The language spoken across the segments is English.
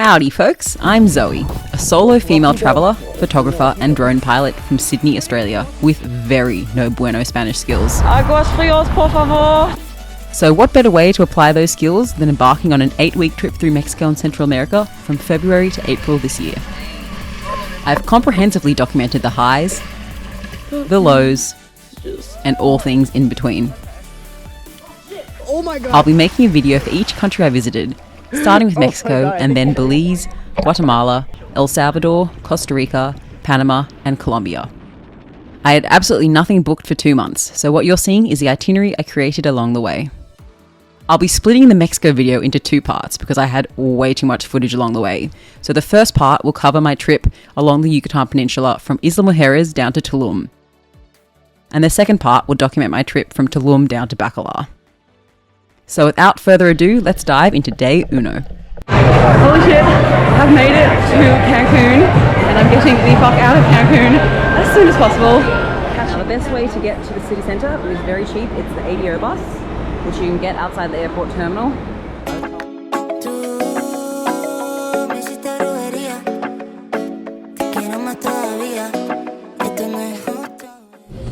Howdy folks, I'm Zoe, a solo female traveller, photographer and drone pilot from Sydney, Australia, with very no bueno Spanish skills. Aguas frios, por favor. So what better way to apply those skills than embarking on an 8-week trip through Mexico and Central America from February to April this year. I've comprehensively documented the highs, the lows, and all things in between. Oh my god. I'll be making a video for each country I visited, starting with Mexico and then Belize, Guatemala, El Salvador, Costa Rica, Panama, and Colombia. I had absolutely nothing booked for 2 months, so what you're seeing is the itinerary I created along the way. I'll be splitting the Mexico video into 2 parts because I had way too much footage along the way. So the first part will cover my trip along the Yucatan Peninsula from Isla Mujeres down to Tulum. And the second part will document my trip from Tulum down to Bacalar. So without further ado, let's dive into day uno. Holy shit, I've made it to Cancun and I'm getting the fuck out of Cancun as soon as possible. Now the best way to get to the city centre is very cheap. It's the ADO bus, which you can get outside the airport terminal.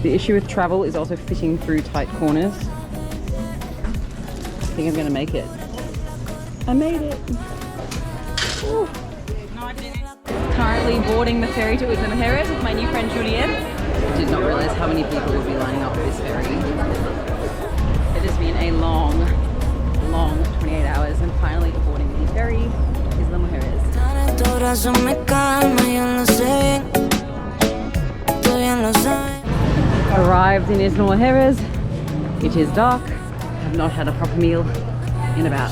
The issue with travel is also fitting through tight corners. I think I'm gonna make it. I made it. Ooh. Currently boarding the ferry to Isla Mujeres with my new friend Juliette. I did not realize how many people would be lining up for this ferry. It has been a long 28 hours and finally boarding the ferry, Isla Mujeres. Arrived in Isla Mujeres. It is dark. I've not had a proper meal in about,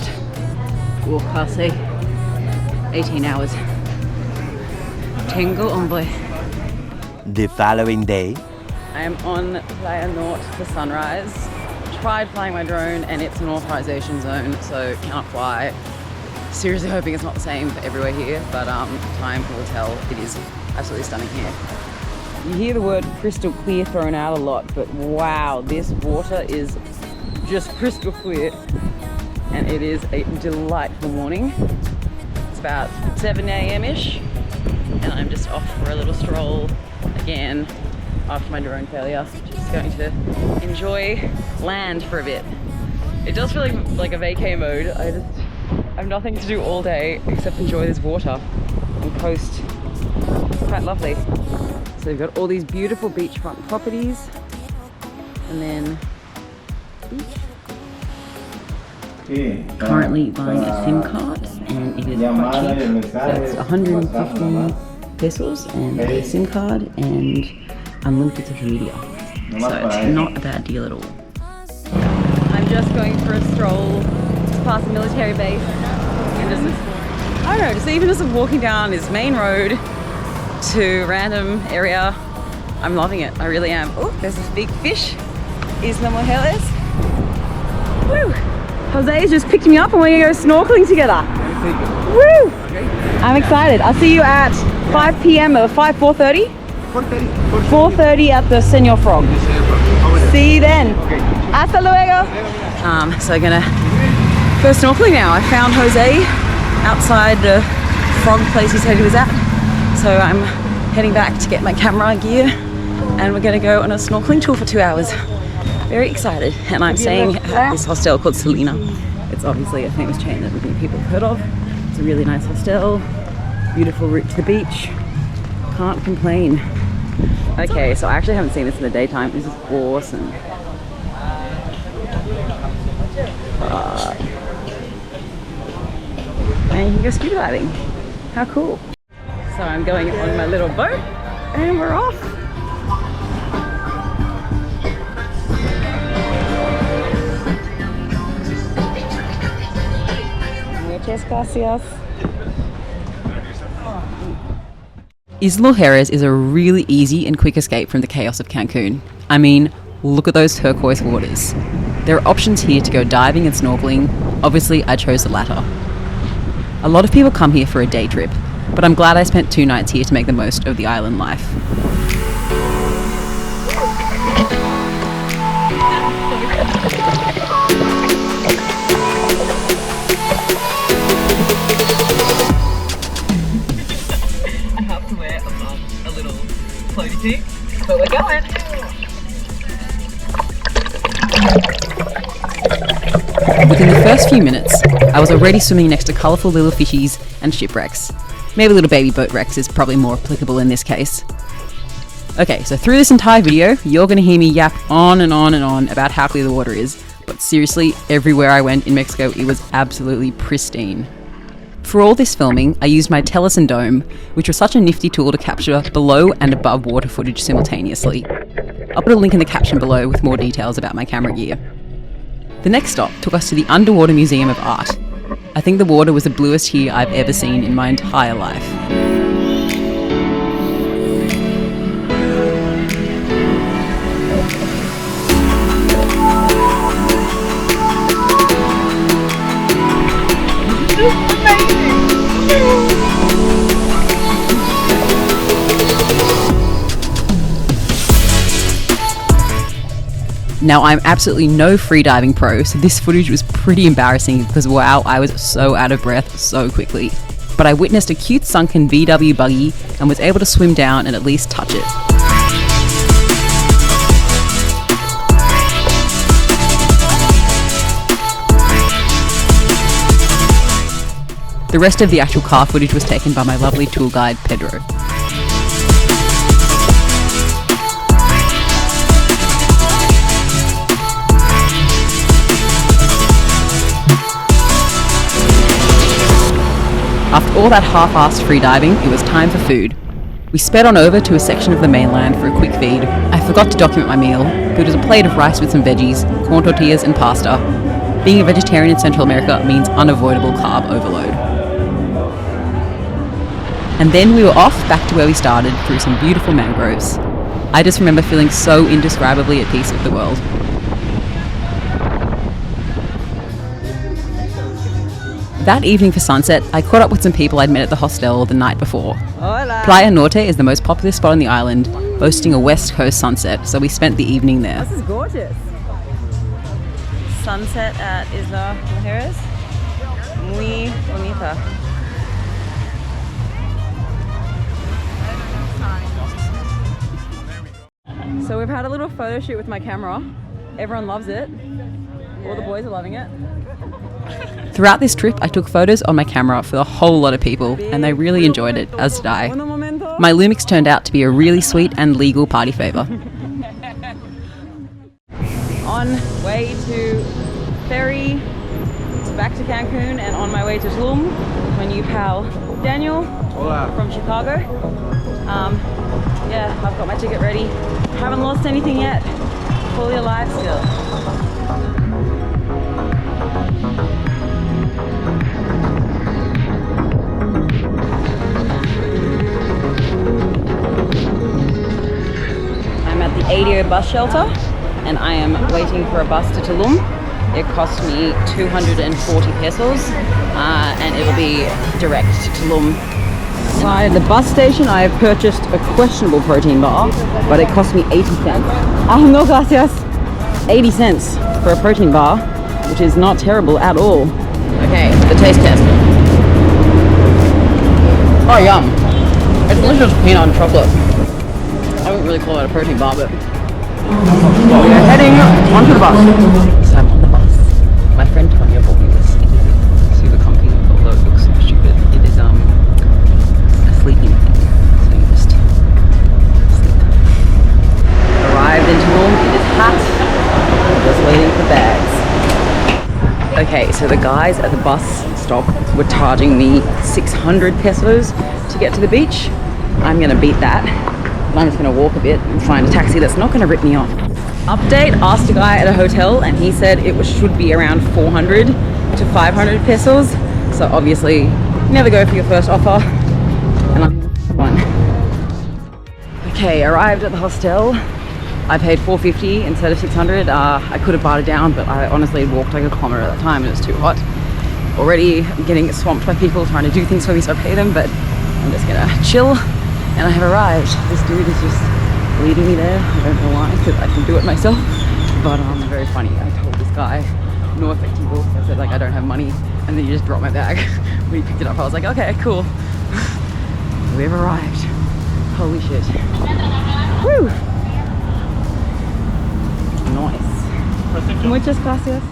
I'll say 18 hours. Tengo hambre. The following day, I am on Playa Norte for sunrise. Tried flying my drone and it's an authorization zone, so cannot fly. Seriously hoping it's not the same for everywhere here, but time will tell. It is absolutely stunning here. You hear the word crystal clear thrown out a lot, but wow, this water is just crystal clear. And it is a delightful morning. It's about 7 a.m.-ish, and I'm just off for a little stroll again after my drone failure. Just going to enjoy land for a bit. It does feel like a vacay mode. I have nothing to do all day except enjoy this water and coast. It's quite lovely. So we've got all these beautiful beachfront properties, and then beach. Currently buying a SIM card and it is quite cheap. So it's 150 pesos and a SIM card and unlimited social media. So it's not a bad deal at all. I'm just going for a stroll past a military base and I don't know, just walking down this main road to random area. I'm loving it, I really am. Oh, there's this big fish. Isla Mujeres. Woo! Jose's just picked me up and we're gonna go snorkeling together. Woo! I'm excited. I'll see you at 5 p.m. or 4:30? 4:30 at the Senor Frog. See you then. Hasta luego. So I'm gonna go snorkeling now. I found Jose outside the frog place he said he was at. So I'm heading back to get my camera gear and we're gonna go on a snorkeling tour for 2 hours. Very excited, and I'm staying at this hostel called Selena. It's obviously a famous chain that many people have heard of. It's a really nice hostel, beautiful route to the beach. Can't complain. Okay, so I actually haven't seen this in the daytime. This is awesome. And you can go scuba diving. How cool. So I'm going on my little boat and we're off. Gracias. Isla Mujeres is a really easy and quick escape from the chaos of Cancun. I mean, look at those turquoise waters. There are options here to go diving and snorkeling. Obviously, I chose the latter. A lot of people come here for a day trip, but I'm glad I spent 2 nights here to make the most of the island life. Within the first few minutes, I was already swimming next to colourful little fishies and shipwrecks. Maybe little baby boat wrecks is probably more applicable in this case. Okay, so through this entire video, you're going to hear me yap on and on and on about how clear the water is, but seriously, everywhere I went in Mexico, it was absolutely pristine. For all this filming, I used my Telus and Dome, which was such a nifty tool to capture below and above water footage simultaneously. I'll put a link in the caption below with more details about my camera gear. The next stop took us to the Underwater Museum of Art. I think the water was the bluest here I've ever seen in my entire life. Now, I'm absolutely no freediving pro, so this footage was pretty embarrassing because wow, I was so out of breath so quickly. But I witnessed a cute sunken VW buggy and was able to swim down and at least touch it. The rest of the actual car footage was taken by my lovely tour guide, Pedro. After all that half-assed freediving, it was time for food. We sped on over to a section of the mainland for a quick feed. I forgot to document my meal, but it was a plate of rice with some veggies, corn tortillas and pasta. Being a vegetarian in Central America means unavoidable carb overload. And then we were off back to where we started through some beautiful mangroves. I just remember feeling so indescribably at peace with the world. That evening for sunset, I caught up with some people I'd met at the hostel the night before. Hola. Playa Norte is the most popular spot on the island, boasting a west coast sunset, so we spent the evening there. This is gorgeous. Sunset at Isla Mujeres. Muy bonita. So we've had a little photo shoot with my camera. Everyone loves it. All the boys are loving it. Throughout this trip, I took photos on my camera for a whole lot of people, and they really enjoyed it, as did I. My Lumix turned out to be a really sweet and legal party favour. On way to ferry back to Cancun, and on my way to Luum, my new pal Daniel from Chicago. Yeah, I've got my ticket ready. Haven't lost anything yet. Fully alive still. I'm at the ADO bus shelter and I am waiting for a bus to Tulum. It cost me 240 pesos and it'll be direct to Tulum. By the bus station I have purchased a questionable protein bar, but it cost me 80 cents. No gracias. 80 cents for a protein bar, which is not terrible at all. Okay, the taste test. Oh, yum. It's delicious peanut and chocolate. I wouldn't really call it a protein bar, but we are heading onto the bus. So I'm on the bus. My friend Tonya bought me this. It is super comfy, although it looks so stupid. It is a sleeping thing. So you just sleep. Arrived in Tulum. It is hot. Just waiting for bags. Okay, so the guys at the bus stop were charging me 600 pesos to get to the beach. I'm gonna beat that. I'm just gonna walk a bit and find a taxi that's not gonna rip me off. Update, asked a guy at a hotel and he said it should be around 400 to 500 pesos. So obviously, never go for your first offer. And I'm one. Okay, arrived at the hostel. I paid 450 instead of 600. I could have bartered down, but I honestly walked like a kilometer at that time and it was too hot. Already getting swamped by people trying to do things for me, so I pay them, but I'm just gonna chill. And I have arrived. This dude is just leading me there. I don't know why, because I can do it myself. But very funny. I told this guy, no efectivo. I said like I don't have money, and then he just dropped my bag. When he picked it up, I was like, okay, cool. We've arrived. Holy shit. Woo! Nice. Muchas gracias.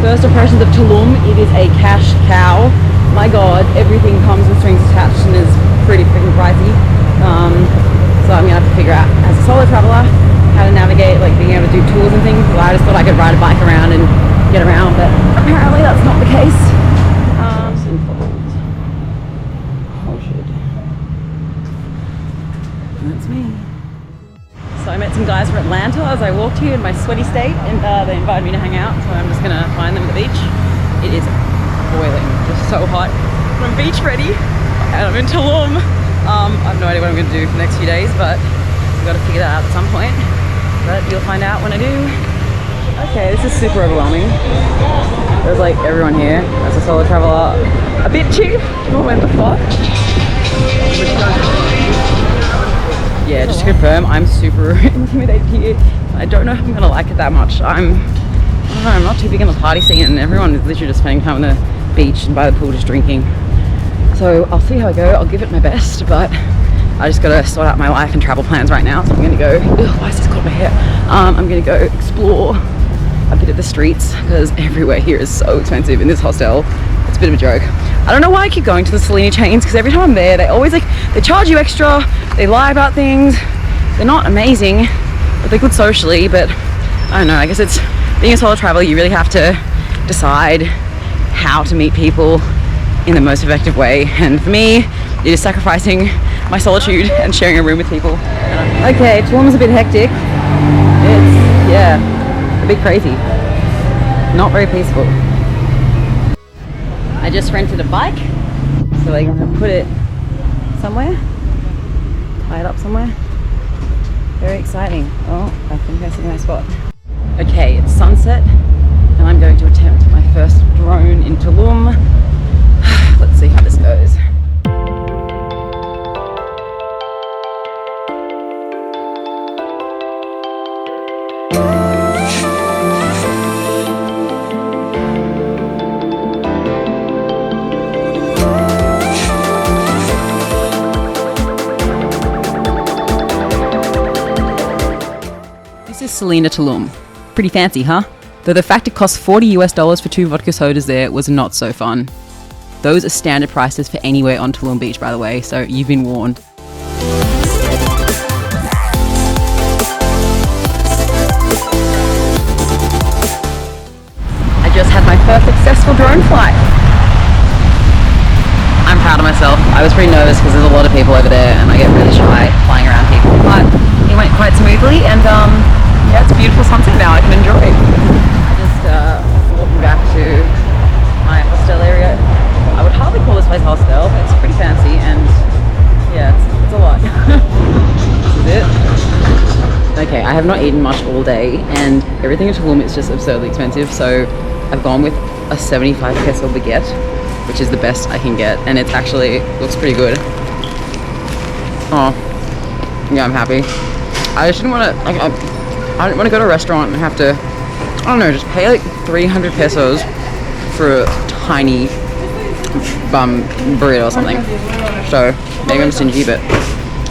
First impressions of Tulum, it is a cash cow. My god, everything comes with strings attached and is pretty freaking pricey. So I'm gonna have to figure out, as a solo traveler, how to navigate, like being able to do tours and things. Well, I just thought I could ride a bike around and get around, but apparently that's not the case. Oh shit. That's me. So I met some guys from Atlanta as I walked here in my sweaty state, and they invited me to hang out, so I'm just gonna find them at the beach. It is boiling, just so hot. I'm beach ready, and I'm in Tulum. I have no idea what I'm gonna do for the next few days, but I've gotta figure that out at some point. But you'll find out when I do. Okay, this is super overwhelming. There's like everyone here as a solo traveler. A bit cheap, what the fuck? Yeah, just to confirm, I'm super intimidated here. I don't know if I'm gonna like it that much. I don't know, I'm not too big in the party scene, and everyone is literally just spending time on the beach and by the pool just drinking. So I'll see how I go. I'll give it my best, but I just gotta sort out my life and travel plans right now. So I'm gonna go, why is this caught my hair? I'm gonna go explore a bit of the streets, because everywhere here is so expensive in this hostel. It's a bit of a joke. I don't know why I keep going to the Selena chains, because every time I'm there, they always they charge you extra, they lie about things. They're not amazing, but they're good socially. But I don't know, I guess it's being a solo traveler, you really have to decide how to meet people in the most effective way. And for me, it is sacrificing my solitude and sharing a room with people. Okay, Tulum's a bit hectic. It's, yeah, a bit crazy. Not very peaceful. I just rented a bike, so I'm gonna put it somewhere, tie it up somewhere. Very exciting. Oh, I think I see my spot. Okay, it's sunset, and I'm going to attempt my first drone in Tulum. Let's see how this goes. This is Selena Tulum. Pretty fancy, huh? Though the fact it cost $40 for 2 vodka sodas there was not so fun. Those are standard prices for anywhere on Tulum Beach, by the way, so you've been warned. I just had my first successful drone flight. I'm proud of myself. I was pretty nervous because there's a lot of people over there and I get really shy flying around people, but it went quite smoothly, and yeah, it's a beautiful sunset now. I can enjoy it. I just walking back to my hostel area. I would hardly call this place a hostel. It's pretty fancy, and yeah, it's a lot. This is it. Okay, I have not eaten much all day, and everything in Tulum is just absurdly expensive. So I've gone with a 75 peso baguette, which is the best I can get, and it actually looks pretty good. Oh, yeah, I'm happy. I just didn't want to, like, I didn't want to go to a restaurant and have to, I don't know, just pay like 300 pesos for a tiny burrito or something. So maybe I'm stingy, but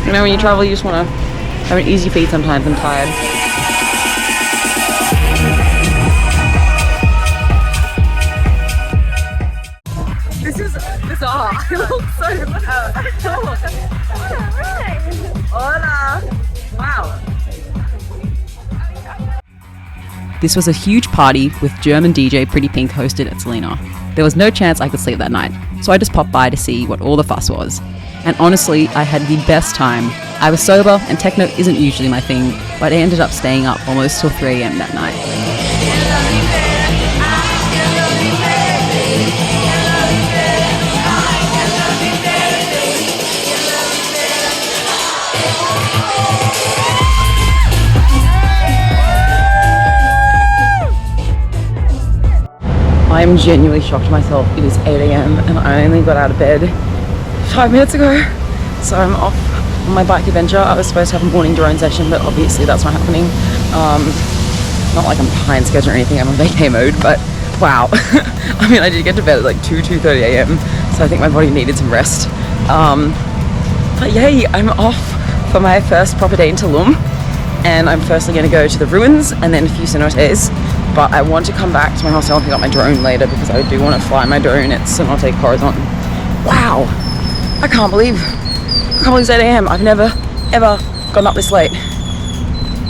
you know, when you travel, you just want to have an easy feed sometimes. I'm tired. This is bizarre. It looks so Hola. Wow. This was a huge party with German DJ Pretty Pink hosted at Selena. There was no chance I could sleep that night, so I just popped by to see what all the fuss was. And honestly, I had the best time. I was sober, and techno isn't usually my thing, but I ended up staying up almost till 3 AM that night. I am genuinely shocked myself. It is 8 AM and I only got out of bed 5 minutes ago. So I'm off on my bike adventure. I was supposed to have a morning drone session, but obviously that's not happening. Not like I'm behind schedule or anything, I'm on vacay mode, but wow. I mean, I did get to bed at like 2:30 AM, so I think my body needed some rest. But yay, I'm off for my first proper day in Tulum. And I'm firstly going to go to the ruins and then a few cenotes but I want to come back to my hostel and pick up my drone later because I do want to fly my drone at Cenote Horizon. Wow, I can't believe it's 8 AM. I've never ever gotten up this late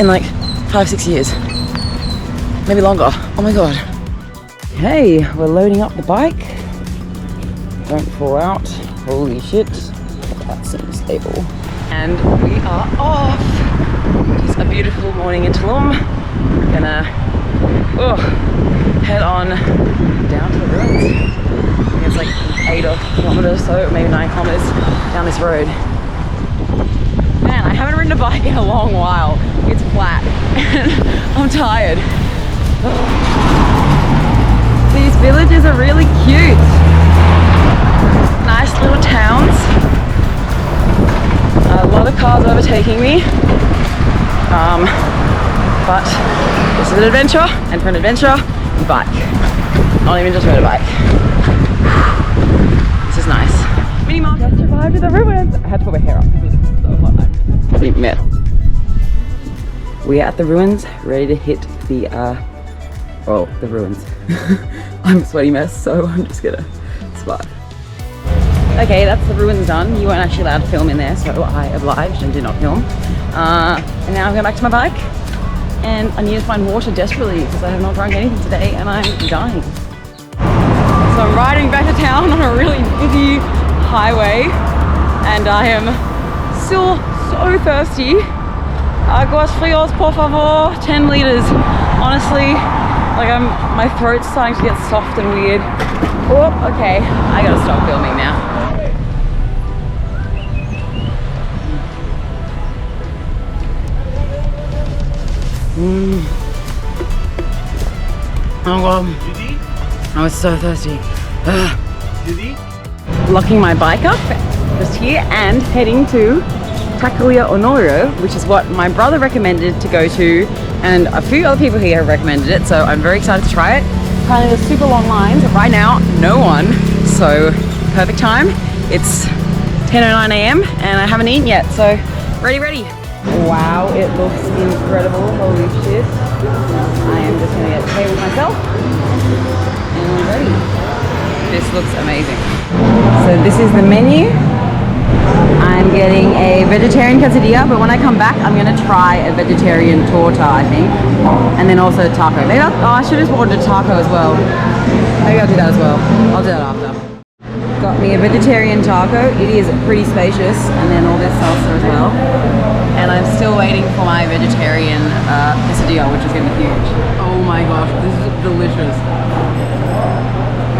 in like 5-6 years, maybe longer. Oh my god. Hey, we're loading up the bike. Don't fall out. Holy shit, that seems stable. And we are off. It is a beautiful morning in Tulum. We're gonna head on down to the ruins. I think it's like 8 kilometers, so maybe 9 kilometers down this road. Man, I haven't ridden a bike in a long while. It's flat and I'm tired. These villages are really cute. Nice little towns. A lot of cars overtaking me. But this is an adventure, and for an adventure, you bike. Not even just motorbike. This is nice. Mini Malca survived the ruins. I had to put my hair up because it was so hot. I'm pretty mad. We are at the ruins, ready to hit the ruins. I'm a sweaty mess, so I'm just gonna survive. Okay, that's the ruins done. You weren't actually allowed to film in there, so I obliged and did not film. And now I'm going back to my bike, and I need to find water desperately because I have not drunk anything today and I'm dying. So I'm riding back to town on a really busy highway, and I am still so thirsty. Aguas frios, por favor, 10 liters. Honestly, like my throat's starting to get soft and weird. Oh, okay, I gotta stop filming now. Oh god, I was so thirsty. Locking my bike up just here and heading to Taqueria Honorio, which is what my brother recommended to go to, and a few other people here have recommended it, so I'm very excited to try it. Apparently there's super long lines, but right now, no one, so perfect time. It's 10:09 AM and I haven't eaten yet, so ready. Wow, it looks incredible, holy shit. I am just gonna get a table myself, and I'm ready. This looks amazing. So this is the menu. I'm getting a vegetarian quesadilla, but when I come back, I'm gonna try a vegetarian torta, I think. And then also a taco. Maybe I should have ordered a taco as well. Maybe I'll do that as well. I'll do that after. Got me a vegetarian taco. It is pretty spacious, and then all this salsa as well. And I'm still waiting for my vegetarian quesadilla, which is gonna be huge. Oh my gosh, this is delicious.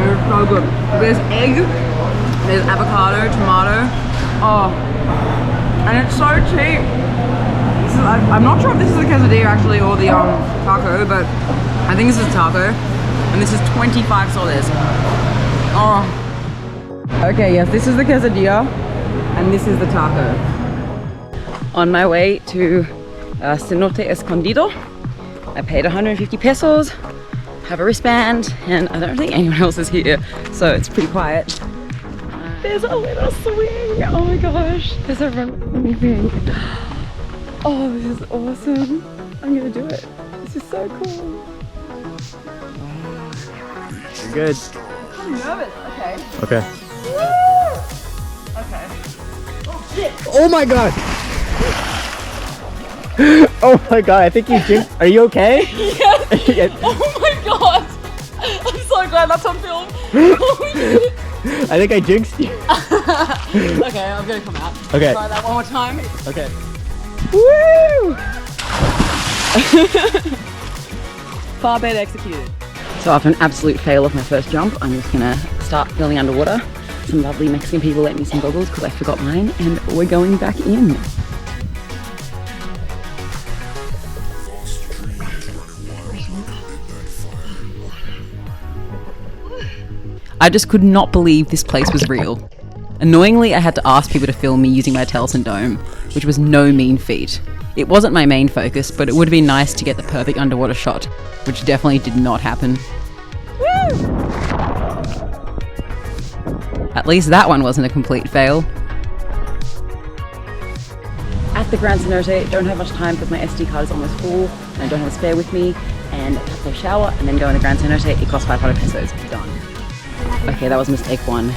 It's so good. There's egg, there's avocado, tomato. Oh, and it's so cheap. I'm not sure if this is a quesadilla actually or the taco, but I think this is a taco, and this is 25 soles. Oh. Okay, yes, this is the quesadilla, and this is the taco. On my way to Cenote Escondido. I paid 150 pesos, have a wristband, and I don't think anyone else is here, so it's pretty quiet. There's a little swing. Oh my gosh, there's a run thing. Oh, this is awesome. I'm gonna do it. This is so cool. You're good. I'm nervous. Okay. Okay. Woo! Okay. Oh shit. Oh my god. Oh my god, I think you jinxed. Are you okay? Yes. Oh my god. I'm so glad that's on film. Holy shit. I think I jinxed you. Okay, I'm gonna come out. Okay. Try that one more time. Okay. Woo! Far better executed. So after an absolute fail of my first jump, I'm just gonna start filming underwater. Some lovely Mexican people lent me some goggles because I forgot mine, and we're going back in. I just could not believe this place was real. Annoyingly, I had to ask people to film me using my Telson dome, which was no mean feat. It wasn't my main focus, but it would have been nice to get the perfect underwater shot, which definitely did not happen. Woo! At least that one wasn't a complete fail. At the Grand Cenote, don't have much time because my SD card is almost full and I don't have a spare with me, and a couple of shower, and then go in the Grand Cenote. It costs 500 pesos. Done. Okay, that was mistake one.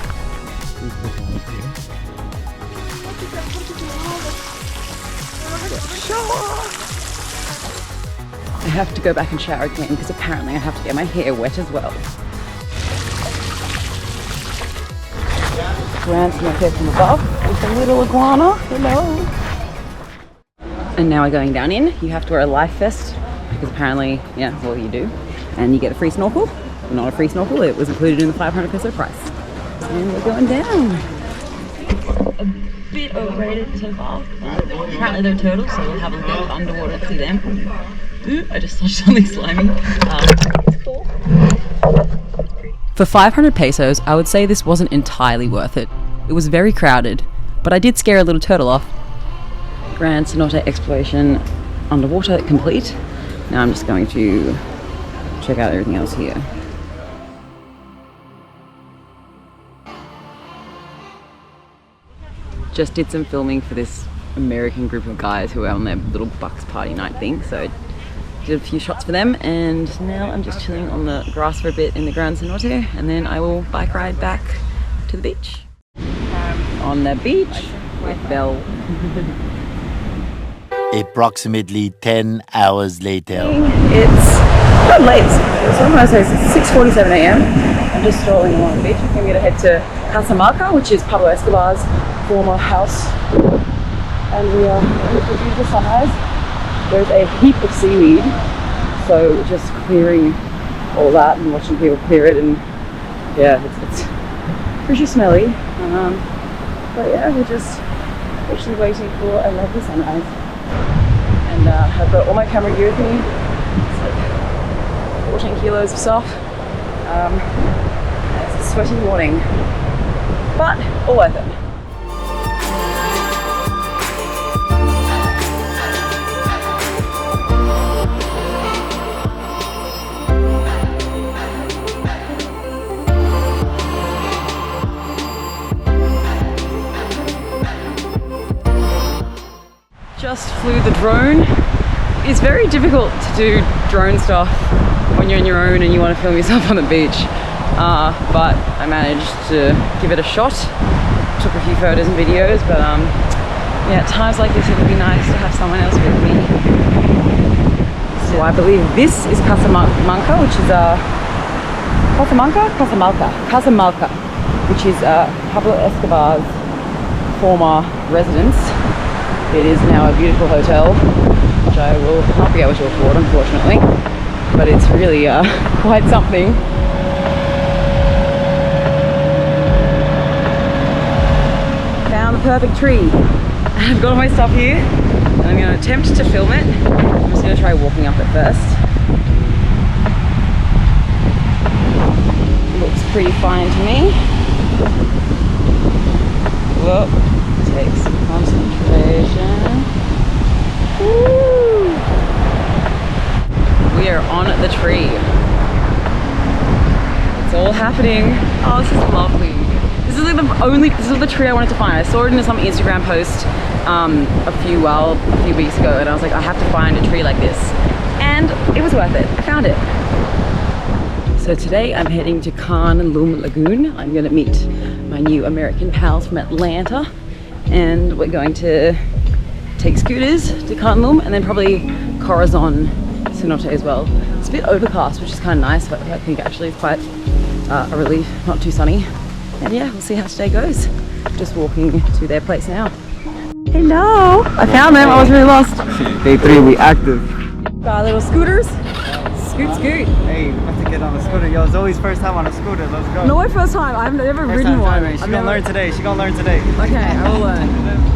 I have to go back and shower again because apparently I have to get my hair wet as well. Grand Cenote from above with a little iguana. Hello. And now we're going down in. You have to wear a life vest because apparently, yeah, that's all you do. And you get a free snorkel. Well, not a free snorkel, it was included in the 500 peso price. And we're going down. A bit overrated so far. Apparently they're turtles, so we'll have a look underwater and see them. Ooh, I just touched something slimy. It's cool. For 500 pesos, I would say this wasn't entirely worth it. It was very crowded, but I did scare a little turtle off. Grand Cenote exploration underwater complete. Now I'm just going to check out everything else here. Just did some filming for this American group of guys who were on their little Bucks party night thing, so did a few shots for them, and now I'm just chilling on the grass for a bit in the Grand Cenote, and then I will bike ride back to the beach. On the beach with Belle. Approximately 10 hours later. It's quite late. So I'm going to say it's 6:47 a.m. I'm just strolling along the beach. I'm going to head to Casa Malca, which is Pablo Escobar's former house. And we are going to view the sunrise. There's a heap of seaweed, so just clearing all that and watching people clear it, and yeah, it's pretty smelly. But yeah, we're just actually waiting for a lovely sunrise. And I've got all my camera gear with me. It's like 14 kilos of stuff. It's a sweaty morning, but all worth it. Just flew the drone. It's very difficult to do drone stuff when you're on your own and you want to film yourself on the beach. But I managed to give it a shot. Took a few photos and videos, but yeah, at times like this it would be nice to have someone else with me. So I believe this is Casa Malca, which is Casa Malca, which is Pablo Escobar's former residence. It is now a beautiful hotel, which I will not be able to afford, unfortunately, but it's really quite something. Found the perfect tree. I've got all my stuff here, and I'm going to attempt to film it. I'm just going to try walking up it first. Looks pretty fine to me. Whoa. Take some concentration. Woo! We are on the tree. It's all happening. Oh, this is lovely. This is like this is the tree I wanted to find. I saw it in some Instagram post a few weeks ago, and I was like, I have to find a tree like this. And it was worth it. I found it. So today I'm heading to Kaan and Luum Lagoon. I'm gonna meet my new American pals from Atlanta. And we're going to take scooters to Kaan Luum and then probably Corazon Cenote as well. It's a bit overcast, which is kind of nice, but I think actually it's quite a relief, not too sunny. And yeah, we'll see how today goes. Just walking to their place now. Hello! I found them, I was really lost. Day 3, we active. Got little scooters. Scoot, scoot. Hey, we have to get on a scooter. Yo, it's always first time on a scooter. Let's go. No, my first time. I've never First ridden time one. driving. She gonna learn today. She gonna learn today. Okay, I will learn.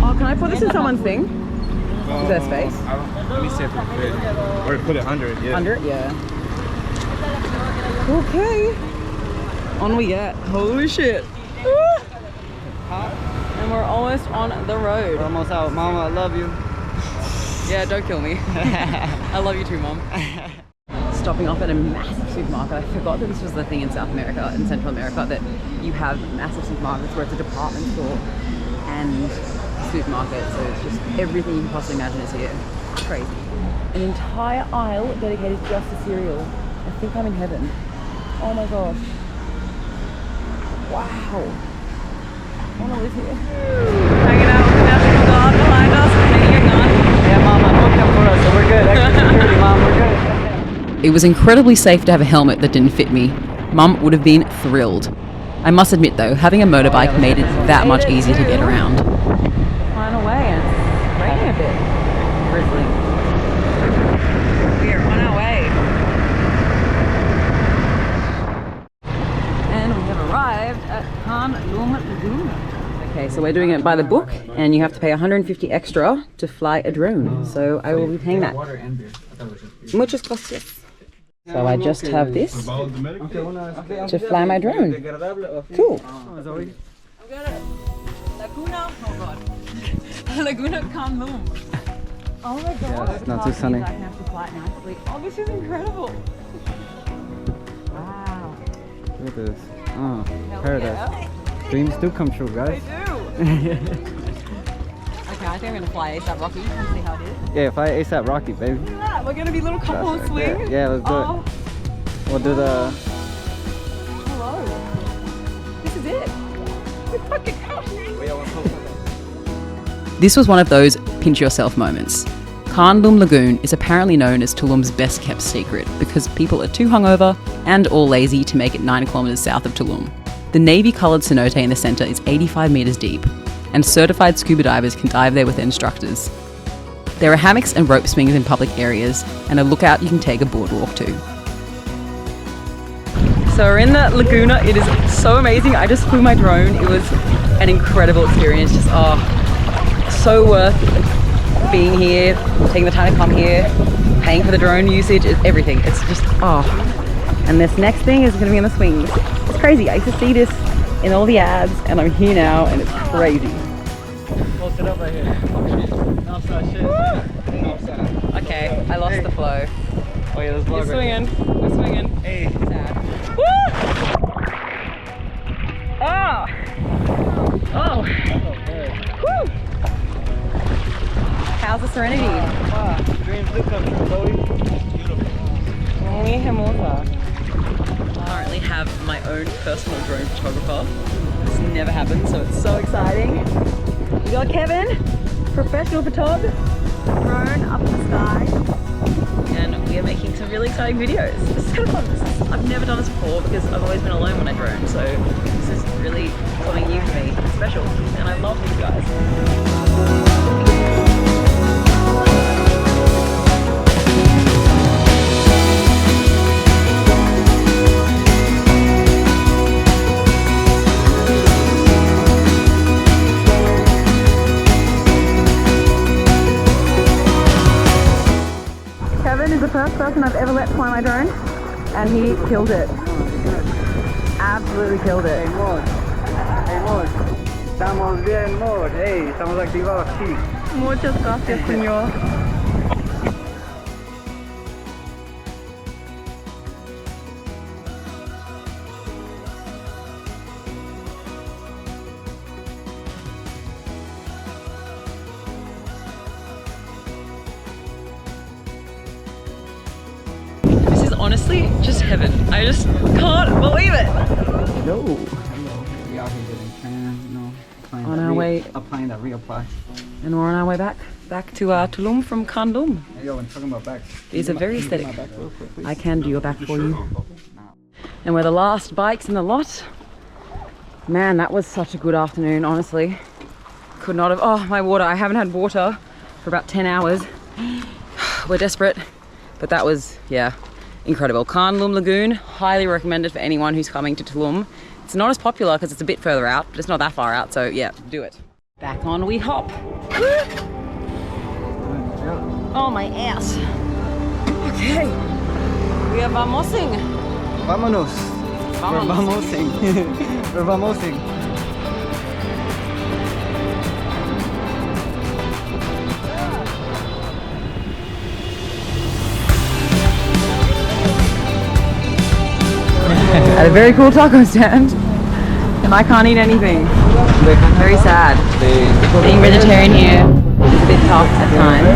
Oh, can I put this in someone's thing? Is there space? Let me see if we could. Or put it under it, yeah. Under it? Yeah. Okay. On we get. Holy shit. And we're almost on the road. We're almost out. Mama, I love you. Yeah, don't kill me. I love you too, Mom. Stopping off at a massive supermarket. I forgot that this was the thing in South America, in Central America, that you have massive supermarkets where it's a department store and a supermarket. So it's just everything you can possibly imagine is here. Crazy. An entire aisle dedicated just to cereal. I think I'm in heaven. Oh my gosh. Wow. I want to live here. Hanging out with the National Guard behind us. Making a gun. Yeah, Mom, I booked them for us, so we're good. Extra security, Mom, we're good. It was incredibly safe to have a helmet that didn't fit me. Mum would have been thrilled. I must admit though, having a motorbike made it that much easier to get around. Flying away and it's raining a bit. Drizzling. We are on our way. And we have arrived at Kaan Lagoon. Okay, so we're doing it by the book and you have to pay 150 extra to fly a drone. So I will be paying that. Muchas gracias. So I just have this to fly my drone. Cool. I've got it. Laguna, oh god. Laguna Kaan Luum. Oh my god. Yeah, it's not too sunny. I can have to fly it nicely. Oh, this is incredible. Wow. Look at this. Oh, paradise. Dreams do come true, guys. They do. Okay, I think I'm gonna fly ASAP Rocky and see how it is. Yeah, fly ASAP Rocky, baby. Yeah, we're gonna be little couple on swing. Yeah, let's do Oh. it. We'll do the... Hello. This is it. We're fucking out. This was one of those pinch yourself moments. Kaan Luum Lagoon is apparently known as Tulum's best kept secret because people are too hungover and all lazy to make it 9 kilometers south of Tulum. The navy-coloured cenote in the centre is 85 metres deep, and certified scuba divers can dive there with their instructors. There are hammocks and rope swings in public areas, and a lookout you can take a boardwalk to. So we're in the Laguna. It is so amazing. I just flew my drone. It was an incredible experience. Just so worth being here, taking the time to come here, paying for the drone usage, everything. It's just And this next thing is going to be in the swings. It's crazy. I used to see this in all the ads, and I'm here now, and it's crazy. Post it up right here. Oh shit. Outside shit. Okay, I lost the flow. Oh yeah, there's We're swinging. We're swinging. Hey. Sad. Woo! Oh! Oh! Woo! How's the serenity? Wow. Dreams do come true, Cody. Muy hermosa. I currently have my own personal drone photographer. This never happened, so it's so exciting. We got Kevin, professional photographer, drone up in the sky, and we are making some really exciting videos. This is kind of fun. I've never done this before because I've always been alone when I drone, so this is really something new for me, it's special, and I love these guys. Kevin is the first person I've ever let fly my drone, and he killed it. Absolutely killed it. Hey, Mod. Hey, Mod. Estamos bien, Mod. Hey, estamos activados aquí. Muchas gracias, señor. Honestly, just heaven. I just can't believe it. Yo. We out here getting training, On our way, applying that reapply. and we're on our way back to Tulum from Kaan Luum. Hey, yo, when talking about backs. These are very aesthetic. My back real quick, please. I can do your back for you. And we're the last bikes in the lot. Man, that was such a good afternoon, honestly. Could not have, oh, my water. I haven't had water for about 10 hours. We're desperate, but that was, yeah, incredible. Kaan Luum Lagoon, highly recommended for anyone who's coming to Tulum. It's not as popular because it's a bit further out, but it's not that far out, so yeah, do it. Back on we hop. Oh, my ass. Okay, we are vamosing. Vámonos. We're vamosing. We're vamosing. At a very cool taco stand, and I can't eat anything. Very sad. Being vegetarian here is a bit tough at times.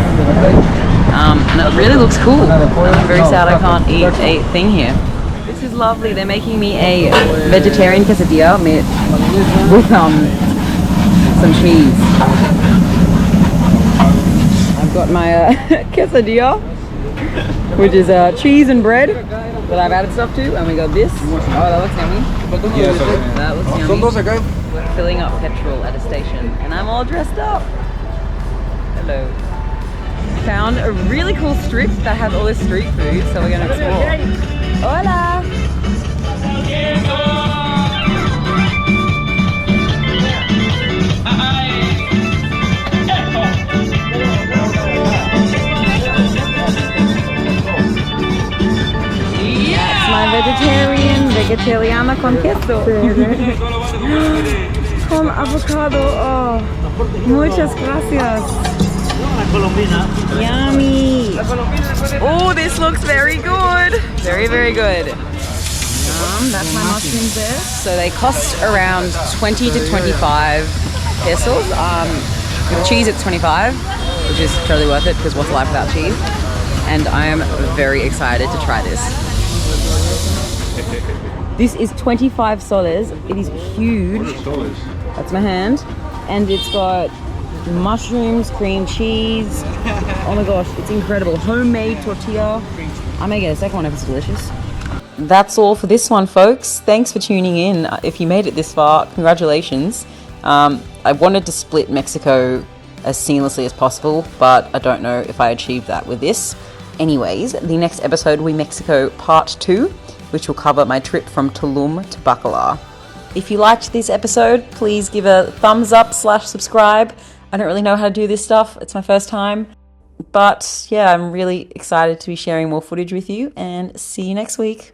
and it really looks cool. I'm very sad I can't eat a thing here. This is lovely. They're making me a vegetarian quesadilla with some cheese. I've got my quesadilla, which is cheese and bread that I've added stuff to, and we got this. Oh, that looks yummy. That looks yummy. We're filling up petrol at a station, and I'm all dressed up. Hello. Found a really cool strip that has all this street food, so we're gonna explore. Hola! That's my vegetariana con queso. Con avocado. Oh, muchas gracias. Yummy. Oh, this looks very good. Very, very good. That's my mushrooms there. So they cost around 20 to 25 pesos. With cheese it's 25, which is totally worth it because what's life without cheese? And I am very excited to try this. This is 25 soles. It is huge. That's my hand. And it's got mushrooms, cream cheese. Oh my gosh, it's incredible. Homemade tortilla. I may get a second one if it's delicious. That's all for this one, folks. Thanks for tuning in. If you made it this far, congratulations. I wanted to split Mexico as seamlessly as possible, but I don't know if I achieved that with this. Anyways, the next episode will be Mexico Part 2, which will cover my trip from Tulum to Bacalar. If you liked this episode, please give a thumbs up / subscribe. I don't really know how to do this stuff. It's my first time. But yeah, I'm really excited to be sharing more footage with you, and see you next week.